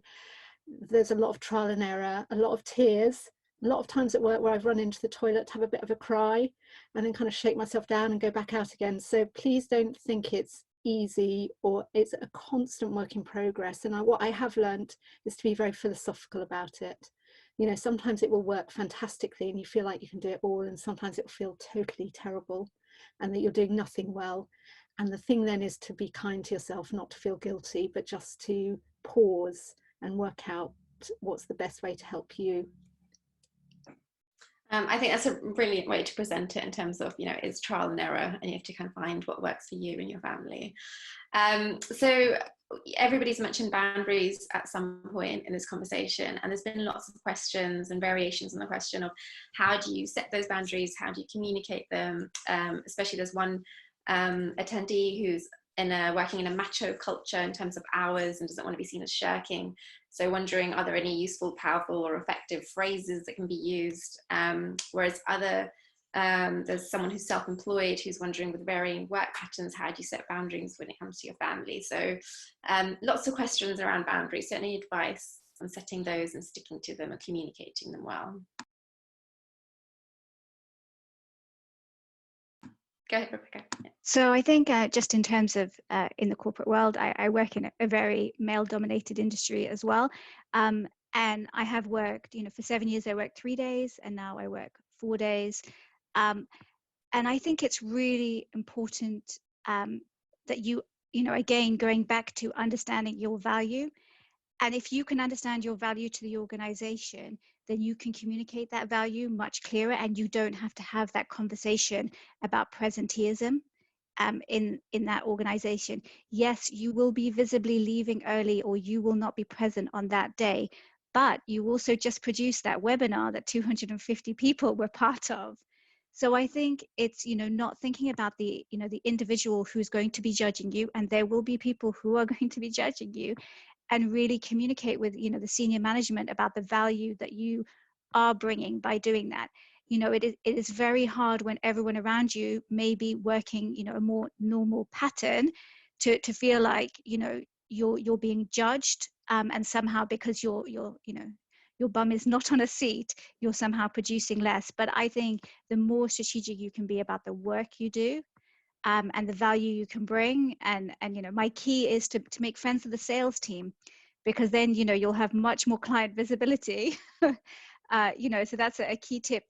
there's a lot of trial and error, a lot of tears, a lot of times at work where I've run into the toilet to have a bit of a cry and then kind of shake myself down and go back out again. So please don't think it's easy, or it's a constant work in progress. And what I have learned is to be very philosophical about it. You know, sometimes it will work fantastically and you feel like you can do it all, and sometimes it will feel totally terrible and that you're doing nothing well. And the thing then is to be kind to yourself, not to feel guilty, but just to pause and work out what's the best way to help you.
I think that's a brilliant way to present it, in terms of, you know, it's trial and error, and you have to kind of find what works for you and your family. So everybody's mentioned boundaries at some point in this conversation, and there's been lots of questions and variations on the question of how do you set those boundaries, how do you communicate them, especially there's one attendee who's working in a macho culture in terms of hours and doesn't want to be seen as shirking. So wondering, are there any useful, powerful or effective phrases that can be used? Whereas there's someone who's self-employed who's wondering, with varying work patterns, how do you set boundaries when it comes to your family? So lots of questions around boundaries. So any advice on setting those and sticking to them and communicating them well? Go ahead, Rebecca. Yeah.
So I think just in terms of in the corporate world, I work in a very male-dominated industry as well. And I have worked, you know, for 7 years I worked 3 days, and now I work 4 days. And I think it's really important that you know, again, going back to understanding your value. And if you can understand your value to the organization, then you can communicate that value much clearer, and you don't have to have that conversation about presenteeism in that organization. Yes, you will be visibly leaving early, or you will not be present on that day, but you also just produced that webinar that 250 people were part of. So I think it's, you know, not thinking about the, you know, the individual who's going to be judging you, and there will be people who are going to be judging you, and really communicate with, you know, the senior management about the value that you are bringing by doing that. You know, it is very hard when everyone around you may be working, you know, a more normal pattern to feel like, you know, you're being judged, and somehow because you're you know, your bum is not on a seat, you're somehow producing less. But I think the more strategic you can be about the work you do, and the value you can bring, and you know, my key is to make friends with the sales team, because then, you know, you'll have much more client visibility. You know, so that's a key tip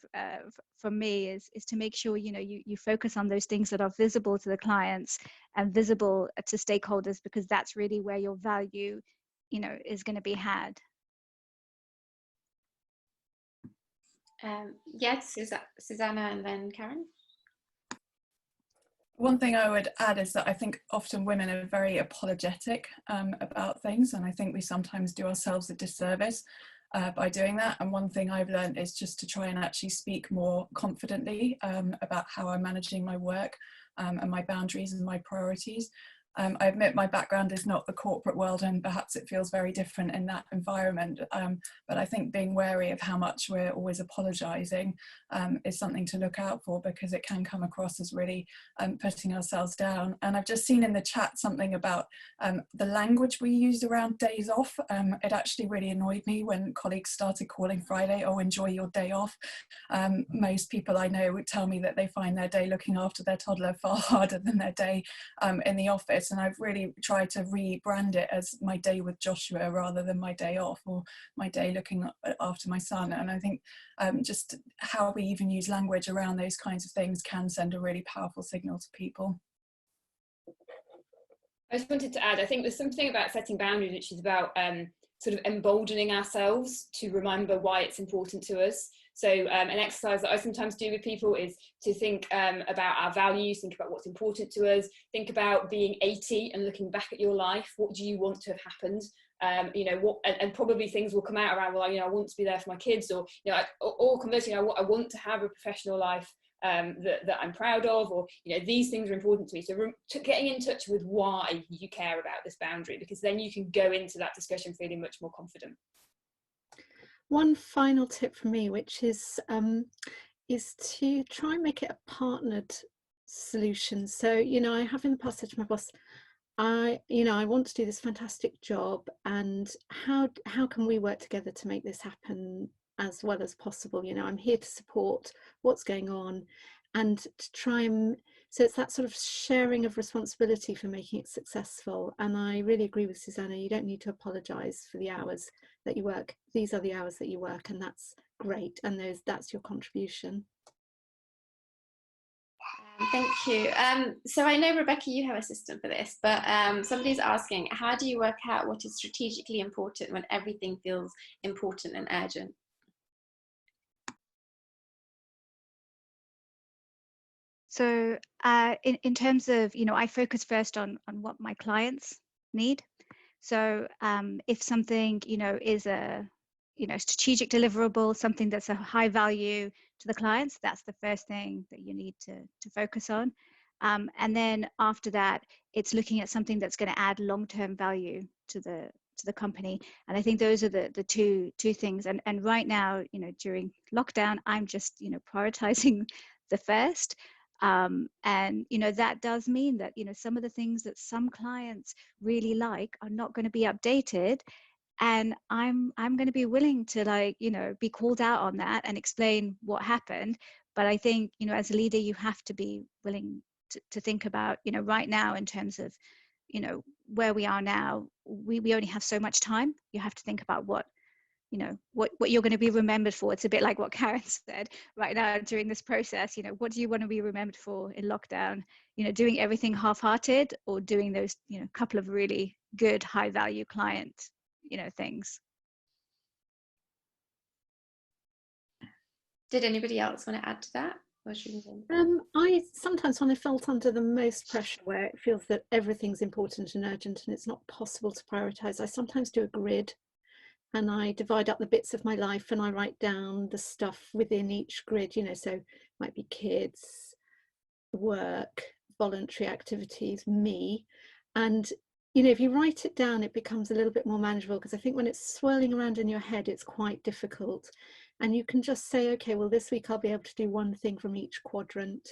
for me is to make sure, you know, you focus on those things that are visible to the clients and visible to stakeholders, because that's really where your value, you know, is going to be had.
Yes, Susanna and then Karen.
One thing I would add is that I think often women are very apologetic about things, and I think we sometimes do ourselves a disservice by doing that. And one thing I've learned is just to try and actually speak more confidently about how I'm managing my work and my boundaries and my priorities. I admit my background is not the corporate world, and perhaps it feels very different in that environment. But I think being wary of how much we're always apologising is something to look out for, because it can come across as really putting ourselves down. And I've just seen in the chat something about the language we used around days off. It actually really annoyed me when colleagues started calling Friday, oh, enjoy your day off. Most people I know would tell me that they find their day looking after their toddler far harder than their day in the office. this, and I've really tried to rebrand it as my day with Joshua rather than my day off or my day looking after my son. And I think just how we even use language around those kinds of things can send a really powerful signal to people.
I just wanted to add, I think there's something about setting boundaries which is about sort of emboldening ourselves to remember why it's important to us. So an exercise that I sometimes do with people is to think about our values, think about what's important to us, think about being 80 and looking back at your life. What do you want to have happened? You know, what, and probably things will come out around, well, you know, I want to be there for my kids, or, you know, or conversely, I want to have a professional life that I'm proud of, or, you know, these things are important to me. So getting in touch with why you care about this boundary, because then you can go into that discussion feeling much more confident.
One final tip from me, which is to try and make it a partnered solution. So, you know, I have in the past said to my boss, I want to do this fantastic job, and how can we work together to make this happen as well as possible? You know, I'm here to support what's going on, and to try and, so it's that sort of sharing of responsibility for making it successful. And I really agree with Susanna, you don't need to apologize for the hours that you work. These are the hours that you work, and that's great, and that's your contribution.
Thank you. So I know, Rebecca, you have a system for this, but somebody's asking, how do you work out what is strategically important when everything feels important and urgent?
So in terms of, you know, I focus first on what my clients need. So if something, you know, is a, you know, strategic deliverable, something that's a high value to the clients, that's the first thing that you need to focus on. And then after that, it's looking at something that's going to add long-term value to the company. And I think those are the two things. And right now, you know, during lockdown, I'm just, you know, prioritizing the first. And, you know, that does mean that, you know, some of the things that some clients really like are not going to be updated. And I'm going to be willing to, like, you know, be called out on that and explain what happened. But I think, you know, as a leader, you have to be willing to think about, you know, right now in terms of, you know, where we are now, we only have so much time. You have to think about what, you know, what you're going to be remembered for. It's a bit like what Karen said right now during this process. You know, what do you want to be remembered for in lockdown? You know, doing everything half-hearted, or doing those, you know, couple of really good high value client, you know, things.
Did anybody else want to add to that?
I sometimes, when I felt under the most pressure, where it feels that everything's important and urgent and it's not possible to prioritize, I sometimes do a grid, and I divide up the bits of my life and I write down the stuff within each grid, you know, so it might be kids, work, voluntary activities, me. And, you know, if you write it down, it becomes a little bit more manageable, because I think when it's swirling around in your head, it's quite difficult. And you can just say, okay, well, this week I'll be able to do one thing from each quadrant,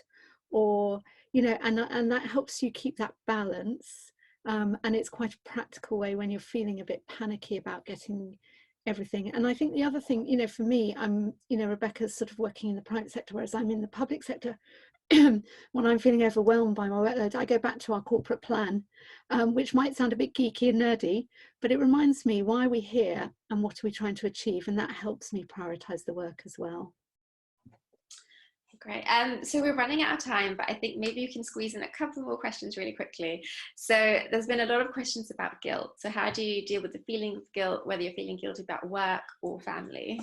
or, you know, and that helps you keep that balance. And it's quite a practical way when you're feeling a bit panicky about getting everything. And I think the other thing, you know, for me, I'm, you know, Rebecca's sort of working in the private sector, whereas I'm in the public sector. When I'm feeling overwhelmed by my workload, I go back to our corporate plan, which might sound a bit geeky and nerdy, but it reminds me why we're here and what are we trying to achieve, and that helps me prioritize the work as well.
Great. So we're running out of time, but I think maybe you can squeeze in a couple more questions really quickly. So there's been a lot of questions about guilt. So how do you deal with the feeling of guilt, whether you're feeling guilty about work or family?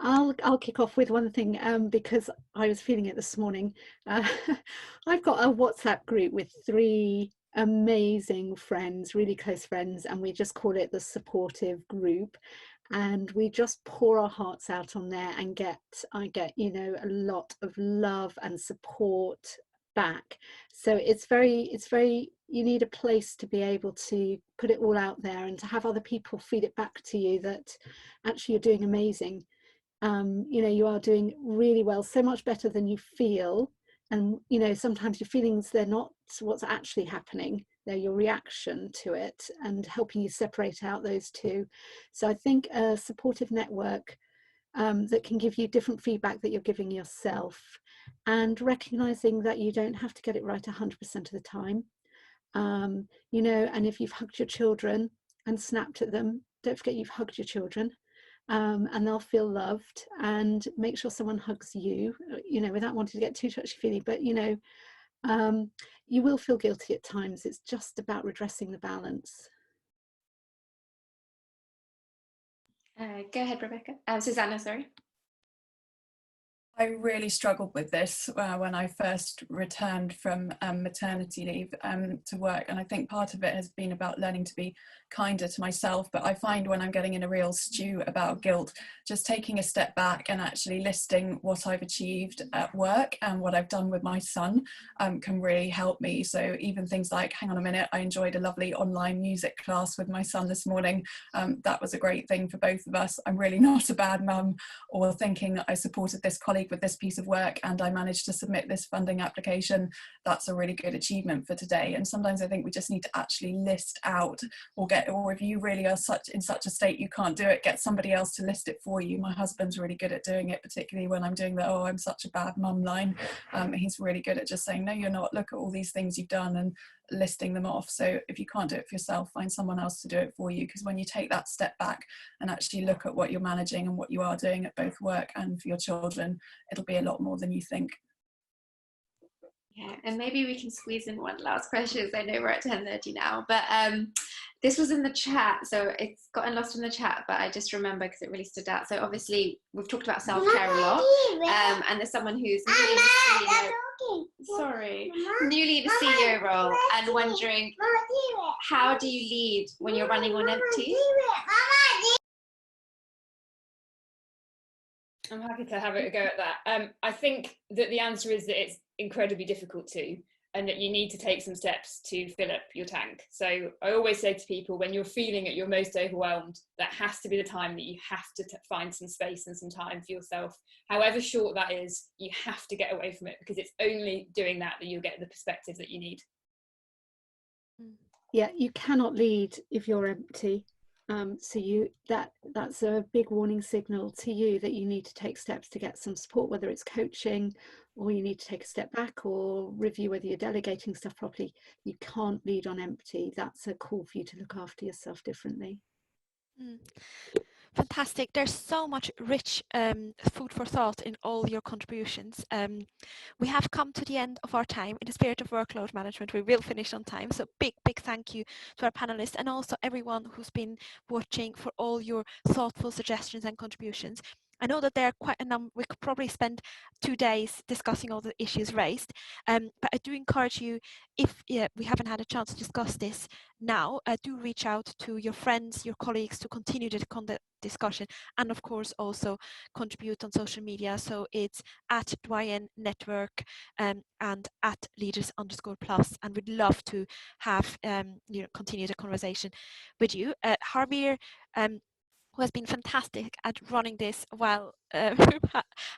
I'll kick off with one thing, because I was feeling it this morning. I've got a WhatsApp group with 3 amazing friends, really close friends, and we just call it the supportive group. And we just pour our hearts out on there, and I get, you know, a lot of love and support back. So it's very, you need a place to be able to put it all out there and to have other people feed it back to you that actually you're doing amazing. You know, you are doing really well, so much better than you feel. And, you know, sometimes your feelings, they're not what's actually happening, they're your reaction to it, and helping you separate out those two. So I think a supportive network that can give you different feedback that you're giving yourself, and recognizing that you don't have to get it right 100% of the time. You know, and if you've hugged your children and snapped at them, don't forget you've hugged your children, and they'll feel loved. And make sure someone hugs you, you know, without wanting to get too touchy-feely, but you know, you will feel guilty at times. It's just about redressing the balance.
Go ahead, Rebecca. Susanna, sorry.
I really struggled with this when I first returned from maternity leave to work, and I think part of it has been about learning to be kinder to myself. But I find when I'm getting in a real stew about guilt, just taking a step back and actually listing what I've achieved at work and what I've done with my son can really help me. So even things like, hang on a minute, I enjoyed a lovely online music class with my son this morning. That was a great thing for both of us. I'm really not a bad mum. Or thinking I supported this colleague with this piece of work and I managed to submit this funding application. That's a really good achievement for today. And sometimes I think we just need to actually list out, or if you really are in such a state you can't do it, get somebody else to list it for you. My husband's really good at doing it, particularly when I'm doing the "oh, I'm such a bad mum" line. He's really good at just saying, no, you're not, look at all these things you've done, and listing them off. So if you can't do it for yourself, find someone else to do it for you, because when you take that step back and actually look at what you're managing and what you are doing at both work and for your children, it'll be a lot more than you think.
Yeah, and maybe we can squeeze in one last question. I know we're at 10:30 now, but this was in the chat, so it's gotten lost in the chat, but I just remember because it really stood out. So obviously we've talked about self-care a lot, and there's someone who's newly in the CEO role and wondering, how do you lead when you're running on empty?
I'm happy to have a go at that. I think that the answer is that it's incredibly difficult to, and that you need to take some steps to fill up your tank. So I always say to people, when you're feeling at your most overwhelmed, that has to be the time that you have to find some space and some time for yourself. However short that is, you have to get away from it, because it's only doing that that you'll get the perspective that you need.
Yeah, you cannot lead if you're empty. So that's a big warning signal to you that you need to take steps to get some support, whether it's coaching, or you need to take a step back or review whether you're delegating stuff properly. You can't lead on empty. That's a call for you to look after yourself differently.
Fantastic. There's so much rich food for thought in all your contributions. We have come to the end of our time. In the spirit of workload management, we will finish on time. So big thank you to our panelists, and also everyone who's been watching, for all your thoughtful suggestions and contributions. I know that there are quite a number. We could probably spend 2 days discussing all the issues raised, but I do encourage you, if we haven't had a chance to discuss this now, do reach out to your friends, your colleagues, to continue the discussion, and of course also contribute on social media. So it's at Doyenne Network and at Leaders_Plus, and we'd love to have continue the conversation with you. Javier, who has been fantastic at running this while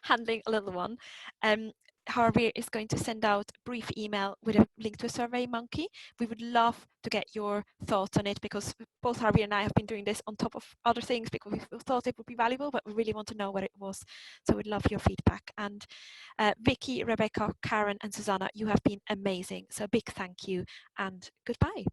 handling a little one. Javier is going to send out a brief email with a link to a Survey Monkey. We would love to get your thoughts on it, because both Javier and I have been doing this on top of other things because we thought it would be valuable, but we really want to know what it was. So we'd love your feedback. And Vicki, Rebecca, Karen and Susanna, you have been amazing. So a big thank you and goodbye.